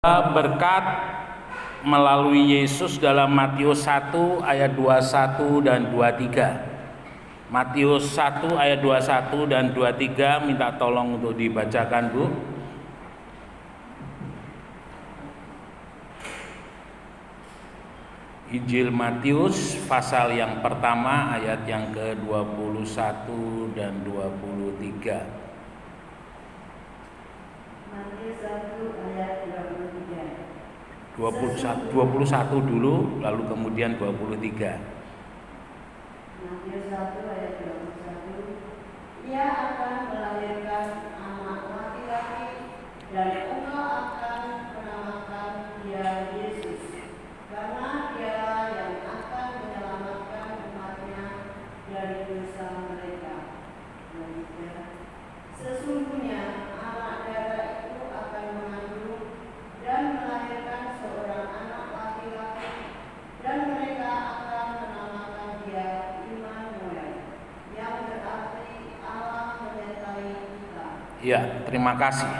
Berkat melalui Yesus dalam Matius 1 ayat 21 dan 23. Matius 1 ayat 21 dan 23, minta tolong untuk dibacakan, Bu. Injil Matius pasal yang pertama ayat yang ke-21 dan 23. Matius 1 ayat 21 dulu, lalu kemudian 23. Matius 1 ayat 21. Ia akan melahirkan anak laki-laki dan engkau akan menamakan dia Yesus, karena dialah yang akan menyelamatkan umatnya dari dosa mereka. Sesungguhnya anak darah itu akan mengandung dan melahirkan seorang anak laki-laki, dan mereka akan menamakan dia Immanuel, yang berarti Allah menyertai kita. Ya, terima kasih.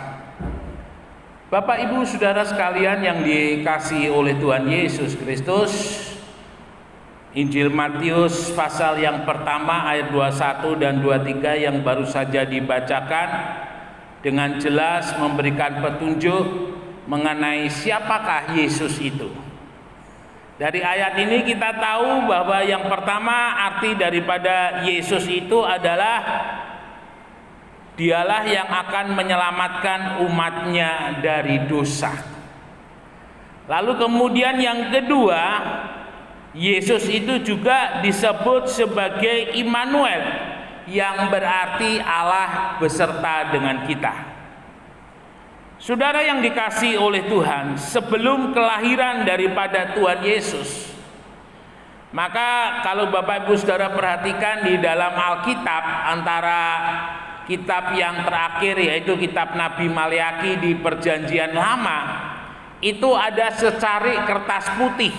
Bapak, Ibu, Saudara sekalian yang dikasihi oleh Tuhan Yesus Kristus, Injil Matius pasal yang pertama ayat 21 dan 23 yang baru saja dibacakan dengan jelas memberikan petunjuk mengenai siapakah Yesus itu. Dari ayat ini kita tahu bahwa yang pertama arti daripada Yesus itu adalah dialah yang akan menyelamatkan umatnya dari dosa. Lalu kemudian yang kedua, Yesus itu juga disebut sebagai Immanuel, yang berarti Allah beserta dengan kita. Saudara yang dikasihi oleh Tuhan, sebelum kelahiran daripada Tuhan Yesus, maka kalau Bapak Ibu Saudara perhatikan di dalam Alkitab, antara kitab yang terakhir yaitu kitab Nabi Maliaki di Perjanjian Lama, itu ada secarik kertas putih.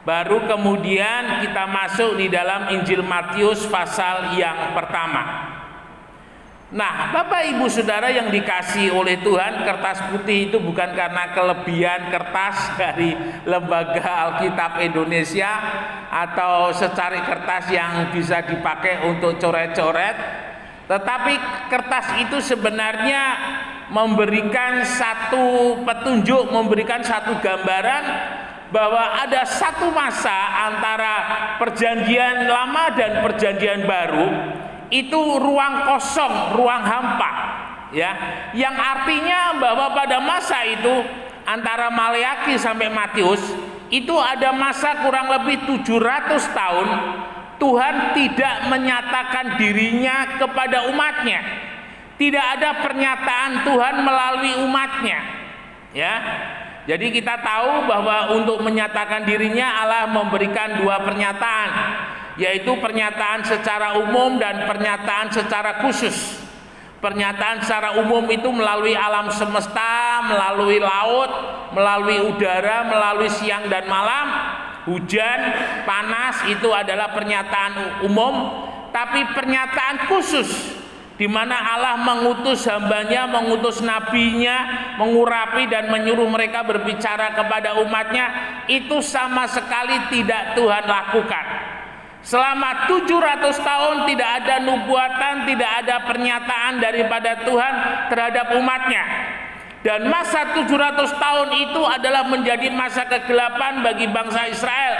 Baru kemudian kita masuk di dalam Injil Matius pasal yang pertama. Nah, Bapak Ibu Saudara yang dikasihi oleh Tuhan, kertas putih itu bukan karena kelebihan kertas dari Lembaga Alkitab Indonesia atau secarik kertas yang bisa dipakai untuk coret-coret, tetapi kertas itu sebenarnya memberikan satu petunjuk, memberikan satu gambaran bahwa ada satu masa antara Perjanjian Lama dan Perjanjian Baru, itu ruang kosong, ruang hampa, ya, yang artinya bahwa pada masa itu antara Maliaki sampai Matius itu ada masa kurang lebih 700 tahun Tuhan tidak menyatakan dirinya kepada umatnya. Tidak ada pernyataan Tuhan melalui umatnya, ya. Jadi kita tahu bahwa untuk menyatakan dirinya Allah memberikan dua pernyataan, yaitu pernyataan secara umum dan pernyataan secara khusus. Pernyataan secara umum itu melalui alam semesta, melalui laut, melalui udara, melalui siang dan malam, hujan, panas, itu adalah pernyataan umum. Tapi pernyataan khusus, di mana Allah mengutus hambanya, mengutus nabinya, mengurapi dan menyuruh mereka berbicara kepada umatnya, itu sama sekali tidak Tuhan lakukan. Selama 700 tahun tidak ada nubuatan, tidak ada pernyataan daripada Tuhan terhadap umatnya. Dan masa 700 tahun itu adalah menjadi masa kegelapan bagi bangsa Israel,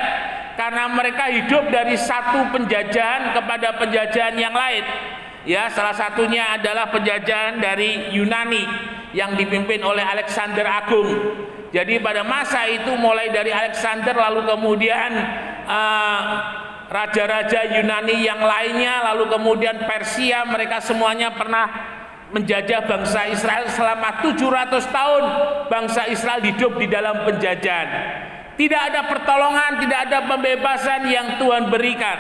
karena mereka hidup dari satu penjajahan kepada penjajahan yang lain. Ya, salah satunya adalah penjajahan dari Yunani yang dipimpin oleh Alexander Agung. Jadi pada masa itu mulai dari Alexander, lalu kemudian raja-raja Yunani yang lainnya, lalu kemudian Persia, mereka semuanya pernah menjajah bangsa Israel. Selama 700 tahun bangsa Israel hidup di dalam penjajahan. Tidak ada pertolongan, tidak ada pembebasan yang Tuhan berikan.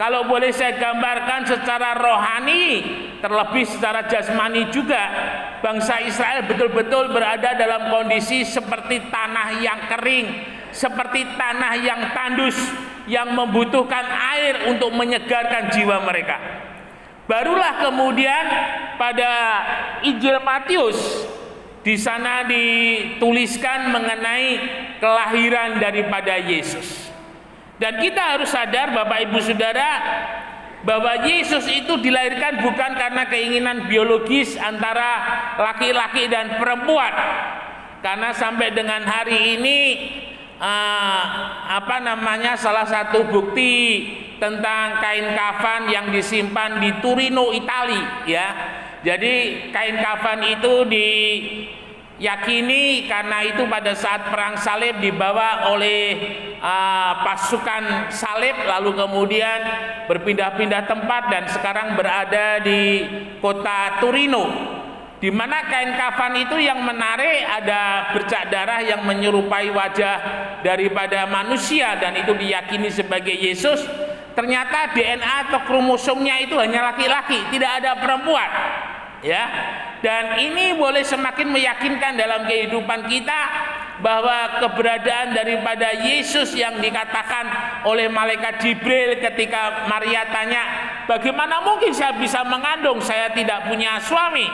Kalau boleh saya gambarkan secara rohani, terlebih secara jasmani juga, bangsa Israel betul-betul berada dalam kondisi seperti tanah yang kering, seperti tanah yang tandus, yang membutuhkan air untuk menyegarkan jiwa mereka. Barulah kemudian pada Injil Matius di sana dituliskan mengenai kelahiran daripada Yesus. Dan kita harus sadar Bapak Ibu Saudara bahwa Yesus itu dilahirkan bukan karena keinginan biologis antara laki-laki dan perempuan. Karena sampai dengan hari ini salah satu bukti tentang kain kafan yang disimpan di Turino, Italia, ya. Jadi kain kafan itu diyakini karena itu pada saat perang salib dibawa oleh pasukan salib, lalu kemudian berpindah-pindah tempat dan sekarang berada di kota Turino, di mana kain kafan itu yang menarik ada bercak darah yang menyerupai wajah daripada manusia dan itu diyakini sebagai Yesus. Ternyata DNA atau kromosomnya itu hanya laki-laki, tidak ada perempuan, ya. Dan ini boleh semakin meyakinkan dalam kehidupan kita bahwa keberadaan daripada Yesus yang dikatakan oleh malaikat Jibril ketika Maria tanya, bagaimana mungkin saya bisa mengandung, saya tidak punya suami.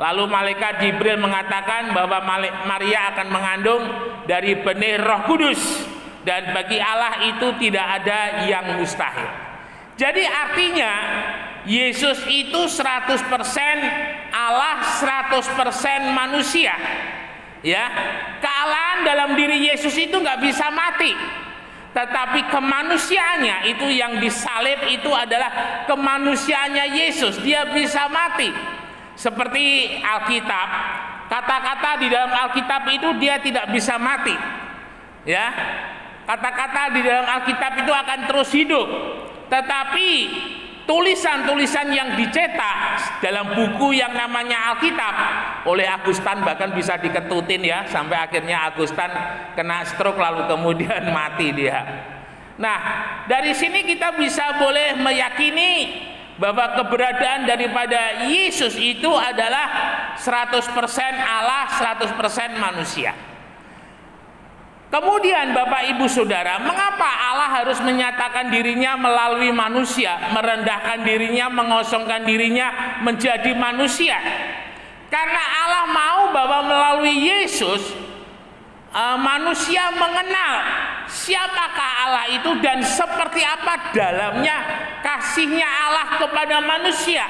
Lalu malaikat Jibril mengatakan bahwa Maria akan mengandung dari benih Roh Kudus. Dan bagi Allah itu tidak ada yang mustahil. Jadi artinya Yesus itu 100% Allah, 100% manusia. Ya, kealahan dalam diri Yesus itu nggak bisa mati. Tetapi kemanusiaannya itu yang disalib itu adalah kemanusiaannya Yesus. Dia bisa mati. Seperti Alkitab, kata-kata di dalam Alkitab itu dia tidak bisa mati. Ya. Kata-kata di dalam Alkitab itu akan terus hidup. Tetapi tulisan-tulisan yang dicetak dalam buku yang namanya Alkitab oleh Augustan bahkan bisa diketutin, ya, sampai akhirnya Augustan kena stroke lalu kemudian mati dia. Nah, dari sini kita bisa boleh meyakini bahwa keberadaan daripada Yesus itu adalah 100% Allah, 100% manusia. Kemudian Bapak Ibu Saudara, mengapa Allah harus menyatakan dirinya melalui manusia, merendahkan dirinya, mengosongkan dirinya menjadi manusia? Karena Allah mau bahwa melalui Yesus manusia mengenal siapakah Allah itu dan seperti apa dalamnya kasihnya Allah kepada manusia.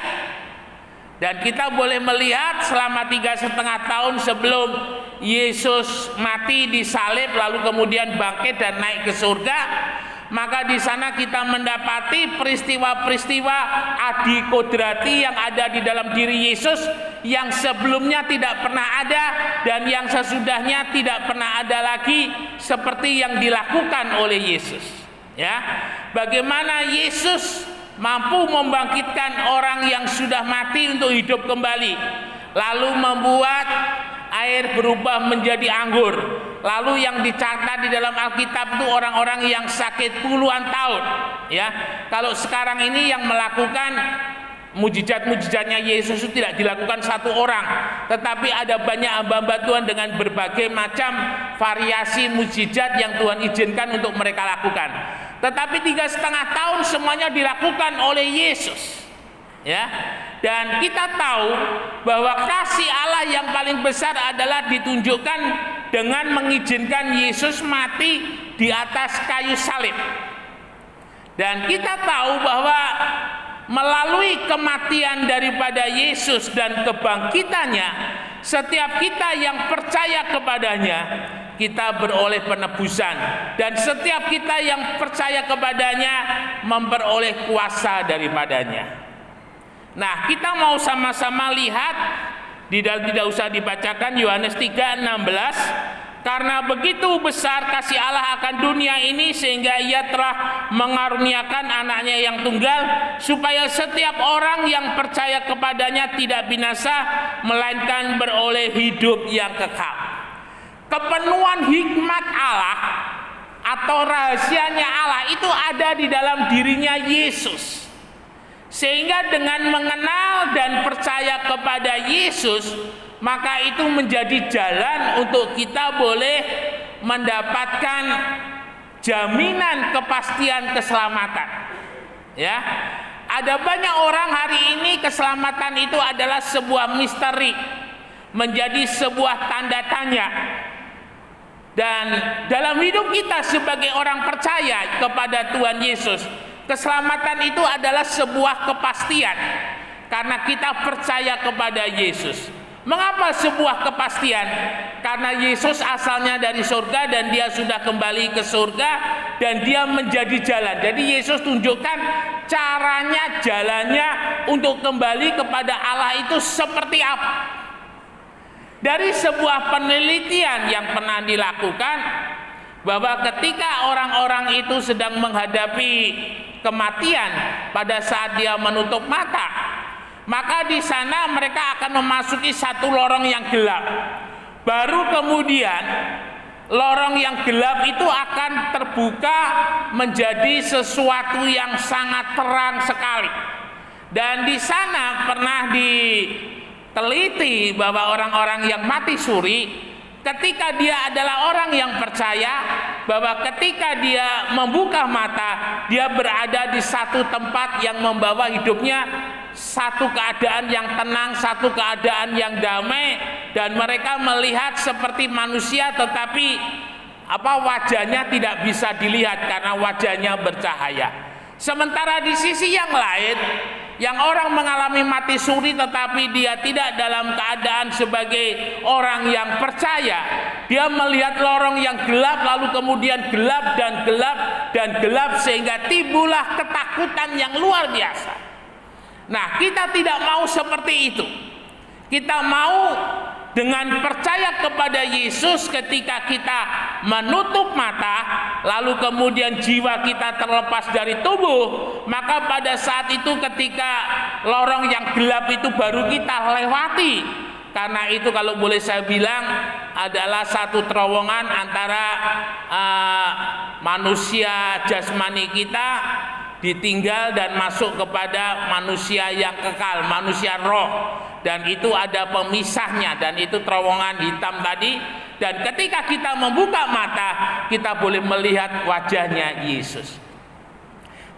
Dan kita boleh melihat selama 3,5 tahun sebelum Yesus mati disalib lalu kemudian bangkit dan naik ke surga, maka di sana kita mendapati peristiwa-peristiwa adi kodrati yang ada di dalam diri Yesus yang sebelumnya tidak pernah ada dan yang sesudahnya tidak pernah ada lagi seperti yang dilakukan oleh Yesus. Ya, bagaimana Yesus mampu membangkitkan orang yang sudah mati untuk hidup kembali, lalu membuat air berubah menjadi anggur. Lalu yang dicatat di dalam Alkitab itu orang-orang yang sakit puluhan tahun. Ya, kalau sekarang ini yang melakukan mujizat-mujizatnya Yesus itu tidak dilakukan satu orang, tetapi ada banyak hamba-hamba Tuhan dengan berbagai macam variasi mujizat yang Tuhan izinkan untuk mereka lakukan. Tetapi 3,5 tahun semuanya dilakukan oleh Yesus. Ya, dan kita tahu bahwa kasih Allah yang paling besar adalah ditunjukkan dengan mengizinkan Yesus mati di atas kayu salib. Dan kita tahu bahwa melalui kematian daripada Yesus dan kebangkitannya, setiap kita yang percaya kepadanya kita beroleh penebusan, dan setiap kita yang percaya kepadanya memperoleh kuasa daripadanya. Nah, kita mau sama-sama lihat tidak usah dibacakan Yohanes 3:16. Karena begitu besar kasih Allah akan dunia ini sehingga Ia telah mengaruniakan anaknya yang tunggal supaya setiap orang yang percaya kepadanya tidak binasa melainkan beroleh hidup yang kekal. Kepenuhan hikmat Allah atau rahasianya Allah itu ada di dalam dirinya Yesus. Sehingga dengan mengenal dan percaya kepada Yesus, maka itu menjadi jalan untuk kita boleh mendapatkan jaminan kepastian keselamatan. Ya, ada banyak orang hari ini keselamatan itu adalah sebuah misteri. menjadi sebuah tanda tanya. Dan dalam hidup kita sebagai orang percaya kepada Tuhan Yesus, keselamatan itu adalah sebuah kepastian karena kita percaya kepada Yesus. Mengapa sebuah kepastian? Karena Yesus asalnya dari surga dan dia sudah kembali ke surga dan dia menjadi jalan. Jadi Yesus tunjukkan caranya, jalannya untuk kembali kepada Allah itu seperti apa. Dari sebuah penelitian yang pernah dilakukan, bahwa ketika orang-orang itu sedang menghadapi kematian pada saat dia menutup mata, maka di sana mereka akan memasuki satu lorong yang gelap. Baru kemudian lorong yang gelap itu akan terbuka menjadi sesuatu yang sangat terang sekali. Dan di sana pernah diteliti bahwa orang-orang yang mati suri, ketika dia adalah orang yang percaya, bahwa ketika dia membuka mata, dia berada di satu tempat yang membawa hidupnya satu keadaan yang tenang, satu keadaan yang damai, dan mereka melihat seperti manusia, tetapi wajahnya tidak bisa dilihat karena wajahnya bercahaya. Sementara di sisi yang lain, yang orang mengalami mati suri tetapi dia tidak dalam keadaan sebagai orang yang percaya, dia melihat lorong yang gelap, lalu kemudian gelap dan gelap dan gelap, sehingga timbullah ketakutan yang luar biasa. Nah, kita tidak mau seperti itu. Kita mau dengan percaya kepada Yesus, ketika kita menutup mata, lalu kemudian jiwa kita terlepas dari tubuh, maka pada saat itu ketika lorong yang gelap itu baru kita lewati. Karena itu kalau boleh saya bilang adalah satu terowongan antara manusia jasmani kita ditinggal dan masuk kepada manusia yang kekal, manusia roh. Dan itu ada pemisahnya, dan itu terowongan hitam tadi. Dan ketika kita membuka mata, kita boleh melihat wajahnya Yesus.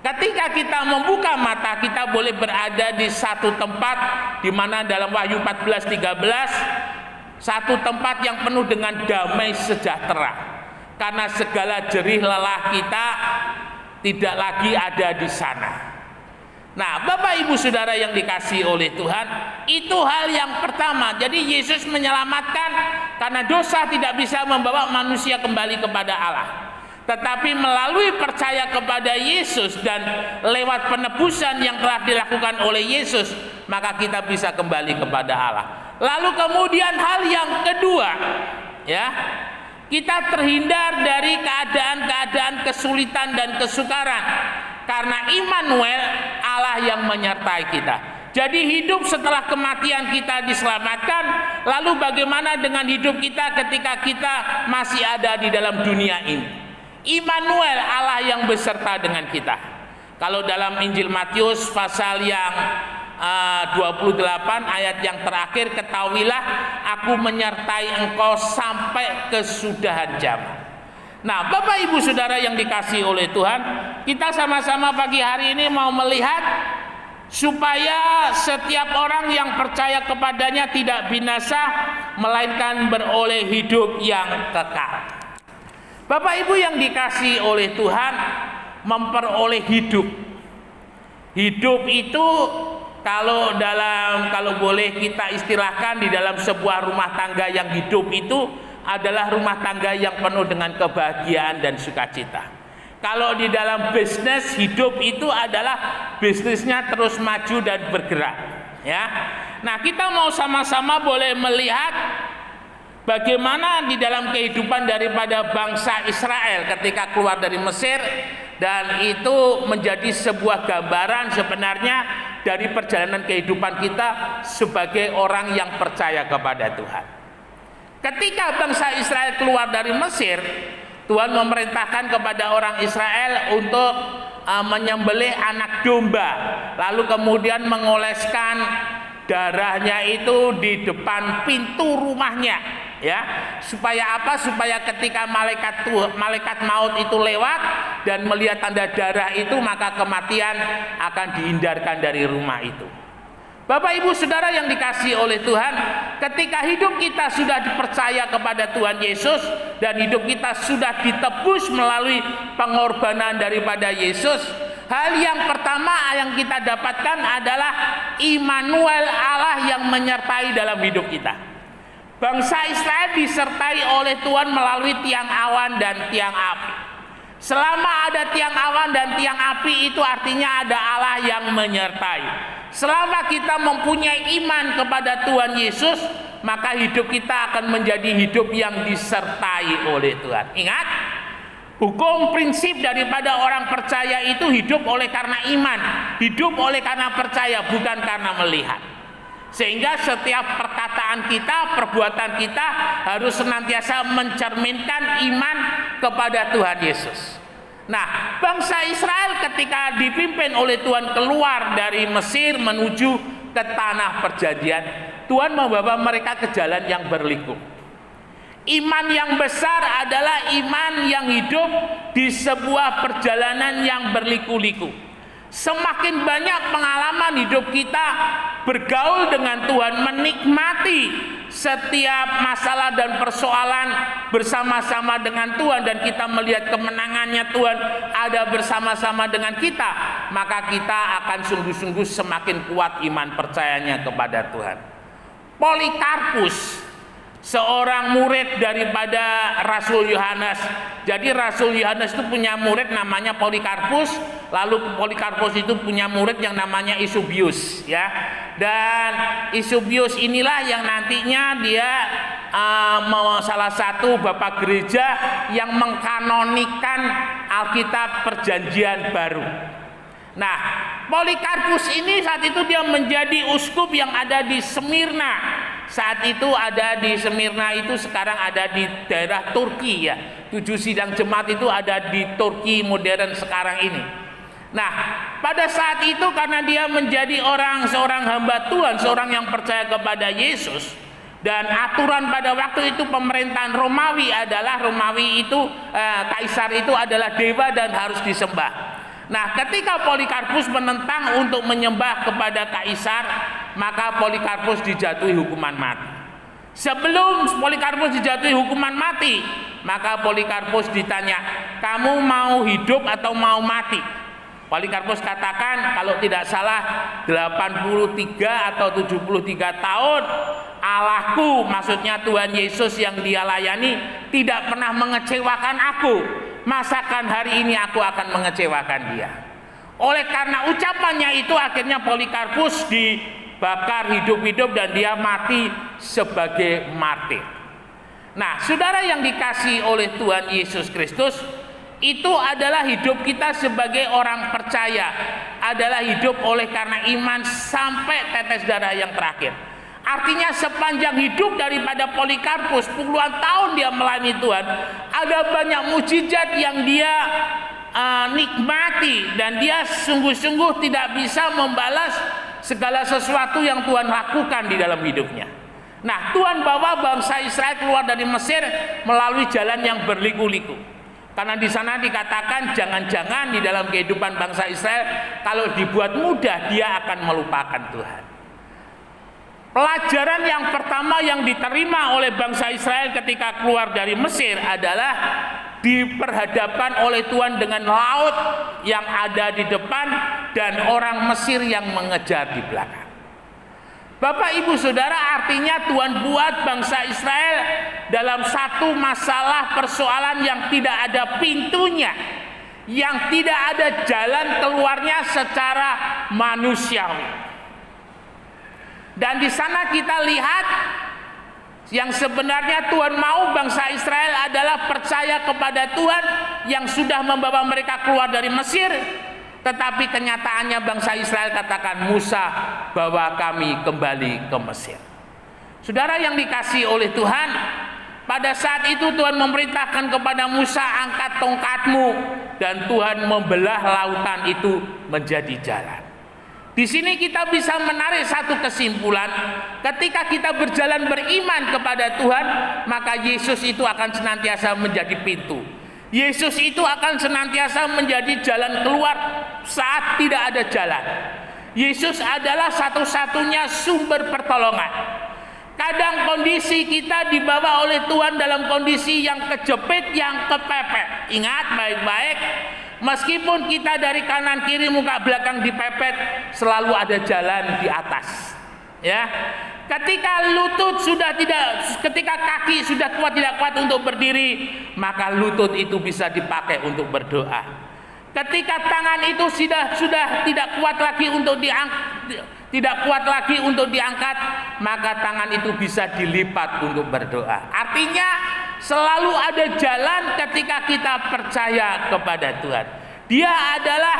Ketika kita membuka mata, kita boleh berada di satu tempat di mana dalam Wahyu 14:13, satu tempat yang penuh dengan damai sejahtera. Karena segala jerih lelah kita tidak lagi ada di sana. Nah, Bapak Ibu Saudara yang dikasihi oleh Tuhan, itu hal yang pertama. Jadi Yesus menyelamatkan karena dosa tidak bisa membawa manusia kembali kepada Allah. Tetapi melalui percaya kepada Yesus dan lewat penebusan yang telah dilakukan oleh Yesus, maka kita bisa kembali kepada Allah. Lalu kemudian hal yang kedua, ya, kita terhindar dari keadaan-keadaan kesulitan dan kesukaran karena Immanuel, Allah yang menyertai kita. Jadi hidup setelah kematian kita diselamatkan. Lalu bagaimana dengan hidup kita ketika kita masih ada di dalam dunia ini? Immanuel, Allah yang beserta dengan kita. Kalau dalam Injil Matius pasal yang 28 ayat yang terakhir, ketahuilah aku menyertai engkau sampai kesudahan zaman. Nah, Bapak Ibu Saudara yang dikasihi oleh Tuhan, kita sama-sama pagi hari ini mau melihat supaya setiap orang yang percaya kepadanya tidak binasa, melainkan beroleh hidup yang kekal. Bapak Ibu yang dikasihi oleh Tuhan, memperoleh hidup. Hidup itu kalau boleh kita istilahkan di dalam sebuah rumah tangga yang hidup itu adalah rumah tangga yang penuh dengan kebahagiaan dan sukacita. Kalau di dalam bisnis, hidup itu adalah bisnisnya terus maju dan bergerak, ya. Nah, kita mau sama-sama boleh melihat bagaimana di dalam kehidupan daripada bangsa Israel ketika keluar dari Mesir, dan itu menjadi sebuah gambaran sebenarnya dari perjalanan kehidupan kita sebagai orang yang percaya kepada Tuhan. Ketika bangsa Israel keluar dari Mesir, Tuhan memerintahkan kepada orang Israel untuk menyembelih anak domba, lalu kemudian mengoleskan darahnya itu di depan pintu rumahnya, ya. Supaya apa? Supaya ketika malaikat maut itu lewat dan melihat tanda darah itu, maka kematian akan dihindarkan dari rumah itu. Bapak Ibu Saudara yang dikasihi oleh Tuhan, ketika hidup kita sudah dipercaya kepada Tuhan Yesus dan hidup kita sudah ditebus melalui pengorbanan daripada Yesus, hal yang pertama yang kita dapatkan adalah Immanuel, Allah yang menyertai dalam hidup kita. Bangsa Israel disertai oleh Tuhan melalui tiang awan dan tiang api. Selama ada tiang awan dan tiang api, itu artinya ada Allah yang menyertai. Selama kita mempunyai iman kepada Tuhan Yesus, maka hidup kita akan menjadi hidup yang disertai oleh Tuhan. Ingat, hukum prinsip daripada orang percaya itu hidup oleh karena iman, hidup oleh karena percaya, bukan karena melihat. Sehingga setiap perkataan kita, perbuatan kita harus senantiasa mencerminkan iman kepada Tuhan Yesus. Nah, bangsa Israel ketika dipimpin oleh Tuhan keluar dari Mesir menuju ke tanah perjanjian, Tuhan membawa mereka ke jalan yang berliku. Iman yang besar adalah iman yang hidup di sebuah perjalanan yang berliku-liku. Semakin banyak pengalaman hidup kita bergaul dengan Tuhan, menikmati setiap masalah dan persoalan bersama-sama dengan Tuhan, dan kita melihat kemenangannya Tuhan ada bersama-sama dengan kita, maka kita akan sungguh-sungguh semakin kuat iman percayanya kepada Tuhan. Polikarpus, seorang murid daripada Rasul Yohanes. Jadi Rasul Yohanes itu punya murid namanya Polikarpus, lalu Polikarpus itu punya murid yang namanya Eusebius, ya. Dan Eusebius inilah yang nantinya dia salah satu bapak gereja yang mengkanonikan Alkitab Perjanjian Baru. Nah, Polikarpus ini saat itu dia menjadi uskup yang ada di Smyrna. Saat itu ada di Smyrna itu sekarang ada di daerah Turki, ya. 7 sidang jemaat itu ada di Turki modern sekarang ini. Nah, pada saat itu karena dia menjadi seorang hamba Tuhan, seorang yang percaya kepada Yesus, dan aturan pada waktu itu pemerintahan Romawi itu kaisar itu adalah dewa dan harus disembah. Nah, ketika Polikarpus menentang untuk menyembah kepada kaisar, maka Polikarpus dijatuhi hukuman mati. Sebelum Polikarpus dijatuhi hukuman mati, maka Polikarpus ditanya, "Kamu mau hidup atau mau mati?" Polikarpus katakan, kalau tidak salah 83 atau 73 tahun Allahku, maksudnya Tuhan Yesus yang dia layani, tidak pernah mengecewakan aku. Masakan hari ini aku akan mengecewakan dia. Oleh karena ucapannya itu, akhirnya Polikarpus dibakar hidup-hidup dan dia mati sebagai martir. Nah, saudara yang dikasihi oleh Tuhan Yesus Kristus, itu adalah hidup kita sebagai orang percaya, adalah hidup oleh karena iman sampai tetes darah yang terakhir. Artinya sepanjang hidup daripada Polikarpus, puluhan tahun dia melayani Tuhan, ada banyak mujizat yang dia nikmati, dan dia sungguh-sungguh tidak bisa membalas segala sesuatu yang Tuhan lakukan di dalam hidupnya. Nah, Tuhan bawa bangsa Israel keluar dari Mesir melalui jalan yang berliku-liku. Karena di sana dikatakan jangan-jangan di dalam kehidupan bangsa Israel kalau dibuat mudah dia akan melupakan Tuhan. Pelajaran yang pertama yang diterima oleh bangsa Israel ketika keluar dari Mesir adalah diperhadapkan oleh Tuhan dengan laut yang ada di depan dan orang Mesir yang mengejar di belakang. Bapak Ibu Saudara, artinya Tuhan buat bangsa Israel dalam satu masalah persoalan yang tidak ada pintunya, yang tidak ada jalan keluarnya secara manusiawi. Dan di sana kita lihat yang sebenarnya Tuhan mau bangsa Israel adalah percaya kepada Tuhan yang sudah membawa mereka keluar dari Mesir. Tetapi kenyataannya bangsa Israel katakan, "Musa, bawa kami kembali ke Mesir." Saudara yang dikasihi oleh Tuhan, pada saat itu Tuhan memerintahkan kepada Musa, "Angkat tongkatmu," dan Tuhan membelah lautan itu menjadi jalan. Di sini kita bisa menarik satu kesimpulan, ketika kita berjalan beriman kepada Tuhan, maka Yesus itu akan senantiasa menjadi pintu. Yesus itu akan senantiasa menjadi jalan keluar saat tidak ada jalan. Yesus adalah satu-satunya sumber pertolongan. Kadang kondisi kita dibawa oleh Tuhan dalam kondisi yang kejepit, yang kepepet. Ingat baik-baik, meskipun kita dari kanan kiri muka belakang dipepet, selalu ada jalan di atas. Ya, ketika ketika kaki sudah tidak kuat untuk berdiri, maka lutut itu bisa dipakai untuk berdoa. Ketika tangan itu sudah tidak kuat lagi untuk diangkat, maka tangan itu bisa dilipat untuk berdoa. Artinya selalu ada jalan ketika kita percaya kepada Tuhan. Dia adalah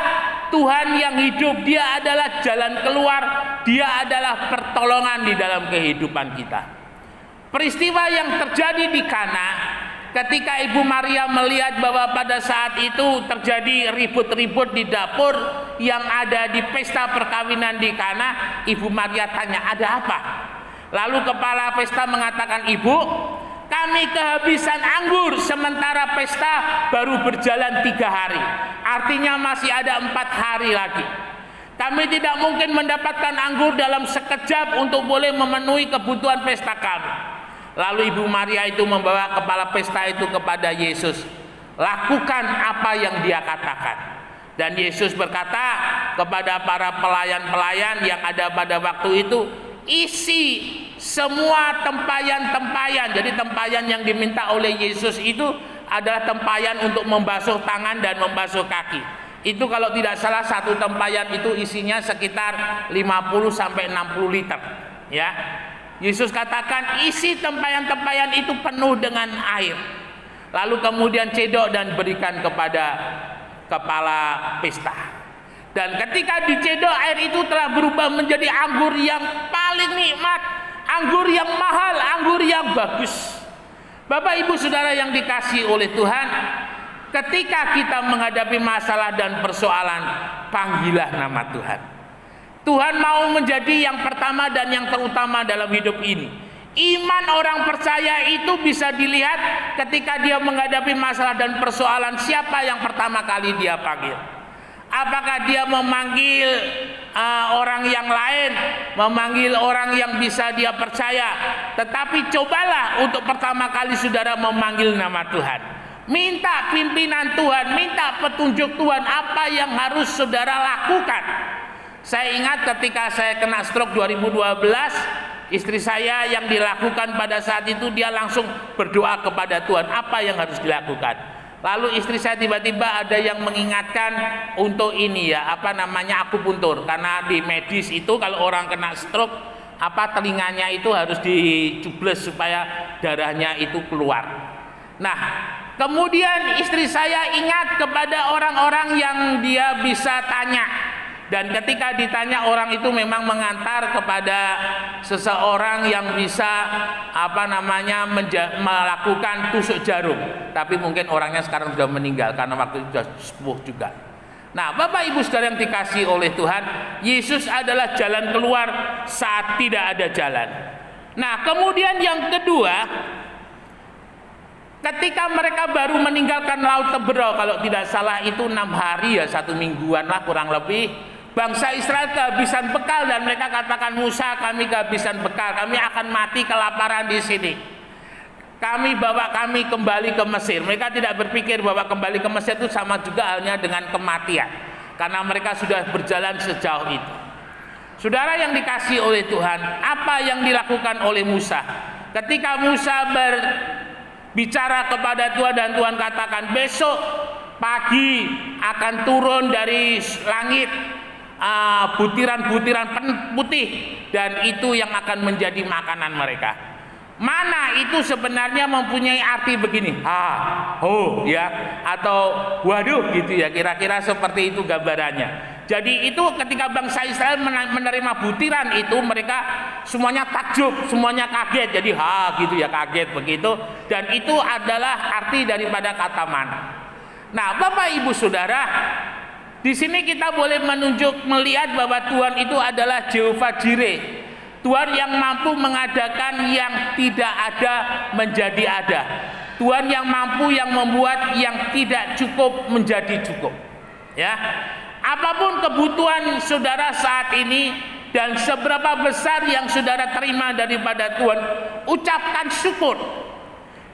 Tuhan yang hidup, Dia adalah jalan keluar, Dia adalah pertolongan di dalam kehidupan kita. Peristiwa yang terjadi di Kana, ketika Ibu Maria melihat bahwa pada saat itu terjadi ribut-ribut di dapur yang ada di pesta perkawinan di Kana, Ibu Maria tanya, ada apa? Lalu kepala pesta mengatakan, Ibu, kami kehabisan anggur sementara pesta baru berjalan 3 hari. Artinya masih ada 4 hari lagi. Kami tidak mungkin mendapatkan anggur dalam sekejap untuk boleh memenuhi kebutuhan pesta kami. Lalu Ibu Maria itu membawa kepala pesta itu kepada Yesus. Lakukan apa yang Dia katakan. Dan Yesus berkata kepada para pelayan-pelayan yang ada pada waktu itu, isi semua tempayan-tempayan. Jadi tempayan yang diminta oleh Yesus itu adalah tempayan untuk membasuh tangan dan membasuh kaki. Itu kalau tidak salah satu tempayan itu isinya sekitar 50 sampai 60 liter. Ya. Yesus katakan isi tempayan-tempayan itu penuh dengan air. Lalu kemudian cedok dan berikan kepada kepala pesta. Dan ketika dicedok, air itu telah berubah menjadi anggur yang paling nikmat, anggur yang mahal, anggur yang bagus. Bapak Ibu Saudara yang dikasihi oleh Tuhan, ketika kita menghadapi masalah dan persoalan, panggillah nama Tuhan. Tuhan mau menjadi yang pertama dan yang terutama dalam hidup ini. Iman orang percaya itu bisa dilihat ketika dia menghadapi masalah dan persoalan, siapa yang pertama kali dia panggil. Apakah dia memanggil orang yang lain, memanggil orang yang bisa dia percaya. Tetapi cobalah untuk pertama kali saudara memanggil nama Tuhan. Minta pimpinan Tuhan, minta petunjuk Tuhan, apa yang harus saudara lakukan. Saya ingat ketika saya kena stroke 2012, istri saya yang dilakukan pada saat itu, dia langsung berdoa kepada Tuhan apa yang harus dilakukan. Lalu istri saya tiba-tiba ada yang mengingatkan untuk ini ya, akupuntur. Karena di medis itu kalau orang kena stroke, telinganya itu harus dicubles supaya darahnya itu keluar. Nah, kemudian istri saya ingat kepada orang-orang yang dia bisa tanya. Dan ketika ditanya, orang itu memang mengantar kepada seseorang yang bisa melakukan tusuk jarum. Tapi mungkin orangnya sekarang sudah meninggal karena waktu itu sudah sepuh juga. Nah, Bapak Ibu Saudara yang dikasihi oleh Tuhan, Yesus adalah jalan keluar saat tidak ada jalan. Nah, kemudian yang kedua, ketika mereka baru meninggalkan Laut Teberau, kalau tidak salah itu 6 hari ya, 1 mingguan lah kurang lebih. Bangsa Israel kehabisan bekal dan mereka katakan, Musa, kami kehabisan bekal, kami akan mati kelaparan di sini. Bawa kami kembali ke Mesir. Mereka tidak berpikir bahwa kembali ke Mesir itu sama juga halnya dengan kematian, karena mereka sudah berjalan sejauh itu. Saudara yang dikasihi oleh Tuhan, apa yang dilakukan oleh Musa? Ketika Musa berbicara kepada Tuhan dan Tuhan katakan, besok pagi akan turun dari langit butiran-butiran putih, dan itu yang akan menjadi makanan mereka. Mana itu sebenarnya mempunyai arti begini, ya, atau waduh gitu ya, kira-kira seperti itu gambarannya. Jadi itu ketika bangsa Israel menerima butiran itu, mereka semuanya takjub, semuanya kaget. Jadi gitu ya, kaget begitu. Dan itu adalah arti daripada kata mana. Nah, Bapak Ibu Saudara, di sini kita boleh melihat bahwa Tuhan itu adalah Jehovah Jireh. Tuhan yang mampu mengadakan yang tidak ada menjadi ada. Tuhan yang mampu yang membuat yang tidak cukup menjadi cukup. Ya. Apapun kebutuhan saudara saat ini dan seberapa besar yang saudara terima daripada Tuhan, ucapkan syukur.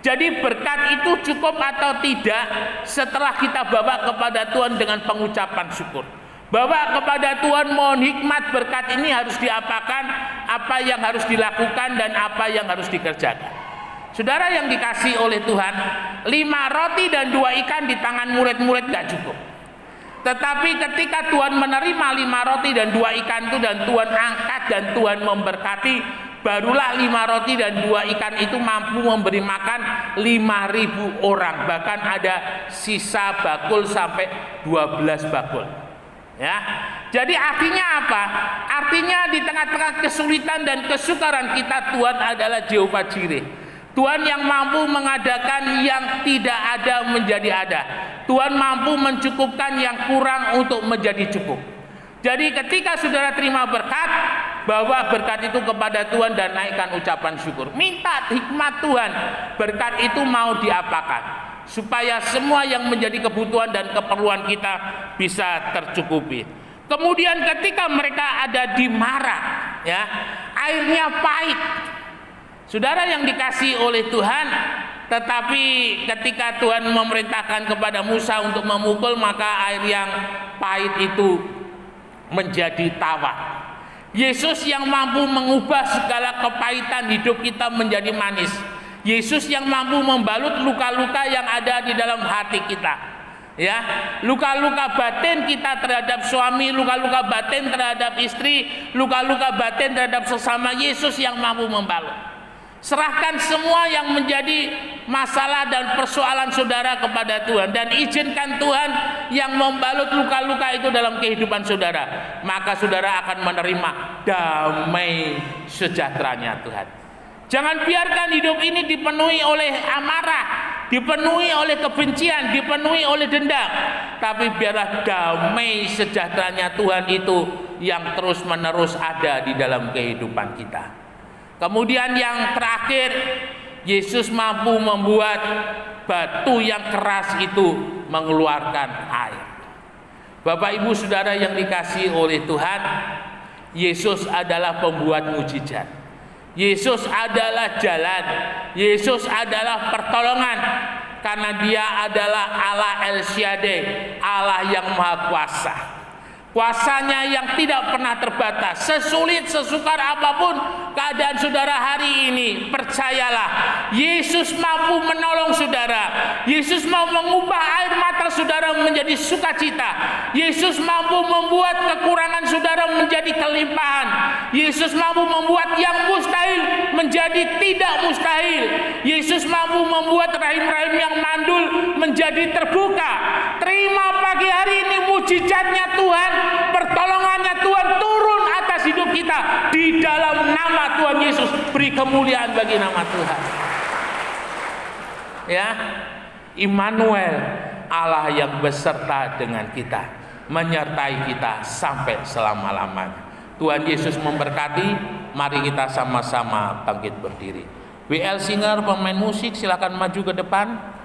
Jadi berkat itu cukup atau tidak setelah kita bawa kepada Tuhan dengan pengucapan syukur. Bawa kepada Tuhan, mohon hikmat berkat ini harus diapakan, apa yang harus dilakukan dan apa yang harus dikerjakan. Saudara yang dikasihi oleh Tuhan, 5 roti dan 2 ikan di tangan murid-murid gak cukup. Tetapi ketika Tuhan menerima 5 roti dan 2 ikan itu dan Tuhan angkat dan Tuhan memberkati, barulah 5 roti dan 2 ikan itu mampu memberi makan 5.000 orang. Bahkan ada sisa bakul sampai 12 bakul. Ya, jadi artinya apa? Artinya di tengah-tengah kesulitan dan kesukaran kita, Tuhan adalah Jehovah Jireh. Tuhan yang mampu mengadakan yang tidak ada menjadi ada. Tuhan mampu mencukupkan yang kurang untuk menjadi cukup. Jadi ketika saudara terima berkat, bawa berkat itu kepada Tuhan dan naikkan ucapan syukur. Minta hikmat Tuhan, berkat itu mau diapakan, supaya semua yang menjadi kebutuhan dan keperluan kita bisa tercukupi. Kemudian ketika mereka ada di Mara, ya, airnya pahit. Saudara yang dikasihi oleh Tuhan, tetapi ketika Tuhan memerintahkan kepada Musa untuk memukul, maka air yang pahit itu menjadi tawar. Yesus yang mampu mengubah segala kepahitan hidup kita menjadi manis. Yesus yang mampu membalut luka-luka yang ada di dalam hati kita. Ya, luka-luka batin kita terhadap suami, luka-luka batin terhadap istri, luka-luka batin terhadap sesama, Yesus yang mampu membalut. Serahkan semua yang menjadi masalah dan persoalan saudara kepada Tuhan dan izinkan Tuhan yang membalut luka-luka itu dalam kehidupan saudara. Maka saudara akan menerima damai sejahteranya Tuhan. Jangan biarkan hidup ini dipenuhi oleh amarah, dipenuhi oleh kebencian, dipenuhi oleh dendam. Tapi biarlah damai sejahteranya Tuhan itu yang terus-menerus ada di dalam kehidupan kita. Kemudian yang terakhir, Yesus mampu membuat batu yang keras itu mengeluarkan air. Bapak Ibu Saudara yang dikasihi oleh Tuhan, Yesus adalah pembuat mujizat. Yesus adalah jalan. Yesus adalah pertolongan. Karena Dia adalah Allah El Shaddai, Allah yang Maha Kuasa. Kuasanya yang tidak pernah terbatas. Sesulit, sesukar apapun keadaan saudara hari ini, percayalah, Yesus mampu menolong saudara. Yesus mau mengubah air mata saudara menjadi sukacita. Yesus mampu membuat kekurangan saudara menjadi kelimpahan. Yesus mampu membuat yang mustahil menjadi tidak mustahil. Yesus mampu membuat rahim-rahim yang mandul menjadi terbuka. Terima pagi hari ini mujizatnya Tuhan, pertolongannya Tuhan turun atas hidup kita di dalam nama Tuhan Yesus. Beri kemuliaan bagi nama Tuhan. Ya, Immanuel, Allah yang beserta dengan kita, menyertai kita sampai selama-lamanya. Tuhan Yesus memberkati. Mari kita sama-sama bangkit berdiri. WL Singer, pemain musik, silakan maju ke depan.